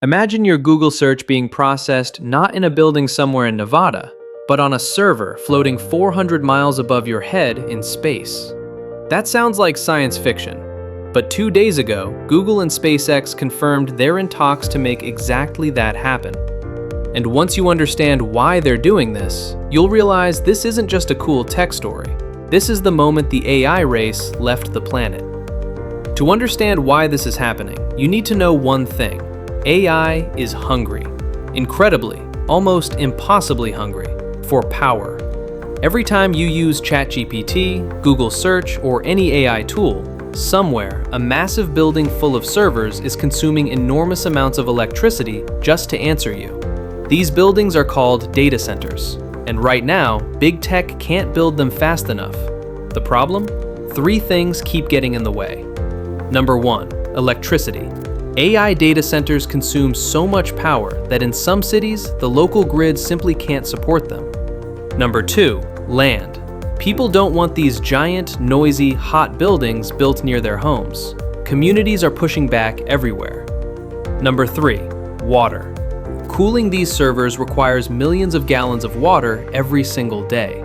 Imagine your Google search being processed not in a building somewhere in Nevada, but on a server floating 400 miles above your head in space. That sounds like science fiction, but 2 days ago, Google and SpaceX confirmed they're in talks to make exactly that happen. And once you understand why they're doing this, you'll realize this isn't just a cool tech story. This is the moment the AI race left the planet. To understand why this is happening, you need to know one thing. AI is hungry. Incredibly, almost impossibly hungry, for power. Every time you use ChatGPT, Google Search, or any AI tool, somewhere, a massive building full of servers is consuming enormous amounts of electricity just to answer you. These buildings are called data centers, and right now, big tech can't build them fast enough. The problem? 3 things keep getting in the way. Number 1, electricity. AI data centers consume so much power that in some cities, the local grid simply can't support them. Number 2, land. People don't want these giant, noisy, hot buildings built near their homes. Communities are pushing back everywhere. Number 3, water. Cooling these servers requires millions of gallons of water every single day.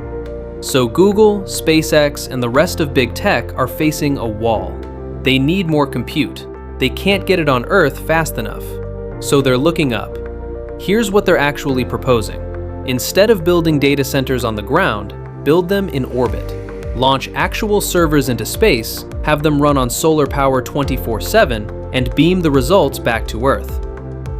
So Google, SpaceX, and the rest of big tech are facing a wall. They need more compute. They can't get it on Earth fast enough. So they're looking up. Here's what they're actually proposing. Instead of building data centers on the ground, build them in orbit. Launch actual servers into space, have them run on solar power 24/7, and beam the results back to Earth.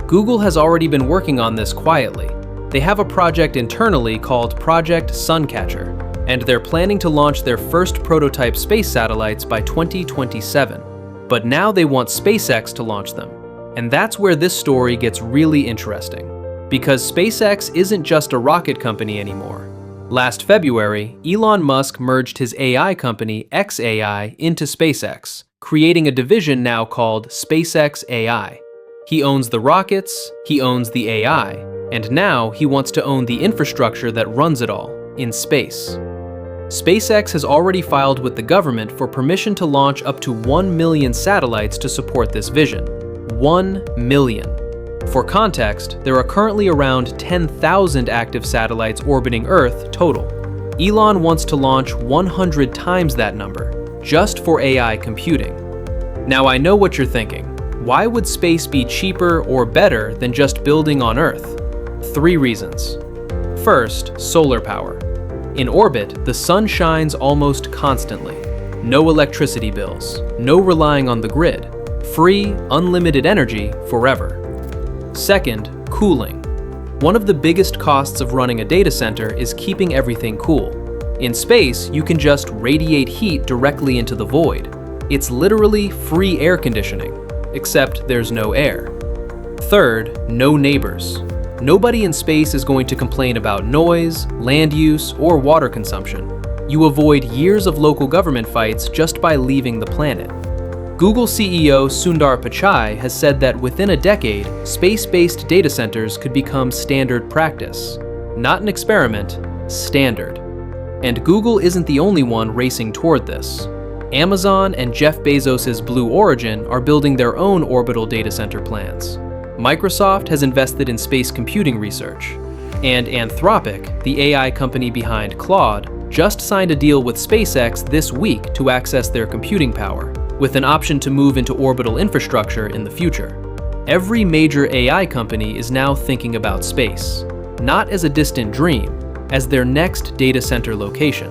Google has already been working on this quietly. They have a project internally called Project Suncatcher, and they're planning to launch their first prototype space satellites by 2027. But now they want SpaceX to launch them. And that's where this story gets really interesting. Because SpaceX isn't just a rocket company anymore. Last February, Elon Musk merged his AI company xAI into SpaceX, creating a division now called SpaceX AI. He owns the rockets, he owns the AI, and now he wants to own the infrastructure that runs it all, in space. SpaceX has already filed with the government for permission to launch up to 1 million satellites to support this vision. 1 million. For context, there are currently around 10,000 active satellites orbiting Earth total. Elon wants to launch 100 times that number, just for AI computing. Now I know what you're thinking. Why would space be cheaper or better than just building on Earth? 3 reasons. First, solar power. In orbit, the sun shines almost constantly. No electricity bills, no relying on the grid. Free, unlimited energy forever. Second, cooling. One of the biggest costs of running a data center is keeping everything cool. In space, you can just radiate heat directly into the void. It's literally free air conditioning, except there's no air. Third, no neighbors. Nobody in space is going to complain about noise, land use, or water consumption. You avoid years of local government fights just by leaving the planet. Google CEO Sundar Pichai has said that within a decade, space-based data centers could become standard practice. Not an experiment, standard. And Google isn't the only one racing toward this. Amazon and Jeff Bezos' Blue Origin are building their own orbital data center plans. Microsoft has invested in space computing research. And Anthropic, the AI company behind Claude, just signed a deal with SpaceX this week to access their computing power, with an option to move into orbital infrastructure in the future. Every major AI company is now thinking about space, not as a distant dream, as their next data center location.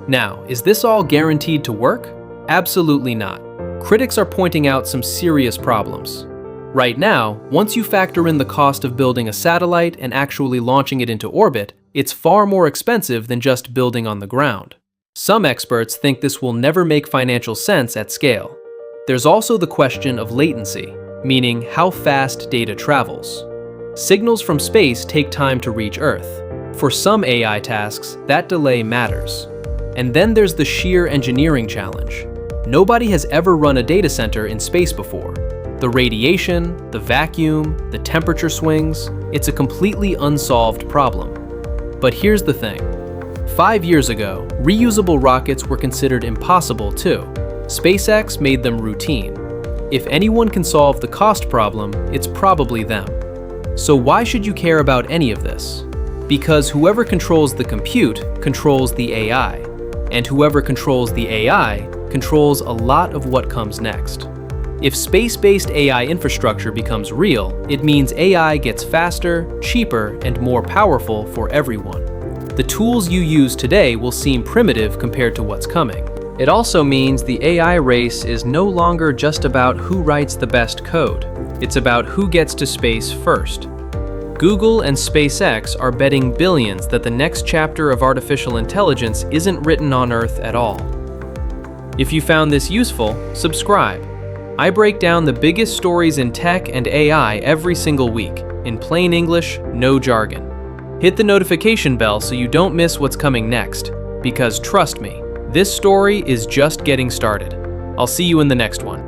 Now, is this all guaranteed to work? Absolutely not. Critics are pointing out some serious problems. Right now, once you factor in the cost of building a satellite and actually launching it into orbit, it's far more expensive than just building on the ground. Some experts think this will never make financial sense at scale. There's also the question of latency, meaning how fast data travels. Signals from space take time to reach Earth. For some AI tasks, that delay matters. And then there's the sheer engineering challenge. Nobody has ever run a data center in space before. The radiation, the vacuum, the temperature swings, it's a completely unsolved problem. But here's the thing. 5 years ago, reusable rockets were considered impossible too. SpaceX made them routine. If anyone can solve the cost problem, it's probably them. So why should you care about any of this? Because whoever controls the compute controls the AI, and whoever controls the AI controls a lot of what comes next. If space-based AI infrastructure becomes real, it means AI gets faster, cheaper, and more powerful for everyone. The tools you use today will seem primitive compared to what's coming. It also means the AI race is no longer just about who writes the best code. It's about who gets to space first. Google and SpaceX are betting billions that the next chapter of artificial intelligence isn't written on Earth at all. If you found this useful, subscribe. I break down the biggest stories in tech and AI every single week, in plain English, no jargon. Hit the notification bell so you don't miss what's coming next, because trust me, this story is just getting started. I'll see you in the next one.